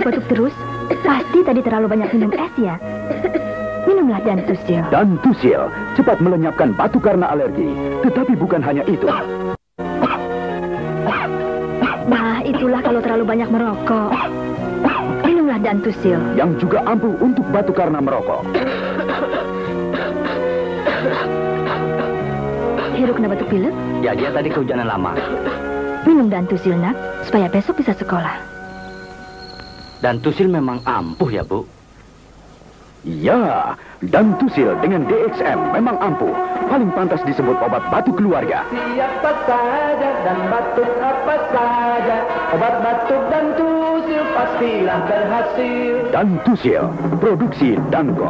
batuk-batuk terus? Pasti tadi terlalu banyak minum es ya? Minumlah Dantusil. Dantusil cepat melenyapkan batuk karena alergi. Tetapi bukan hanya itu. Nah, itulah kalau terlalu banyak merokok. Minumlah Dantusil. Yang juga ampuh untuk batuk karena merokok. Hero kena batuk pilek? Ya, dia tadi kehujanan lama. Minum Dantusil, nak, supaya besok bisa sekolah. Dantusil memang ampuh ya, Bu? Ya, Dantusil dengan DXM memang ampuh. Paling pantas disebut obat batuk keluarga. Siapa saja dan batuk apa saja, obat batuk Dantusil pastilah berhasil. Dantusil, produksi Danko.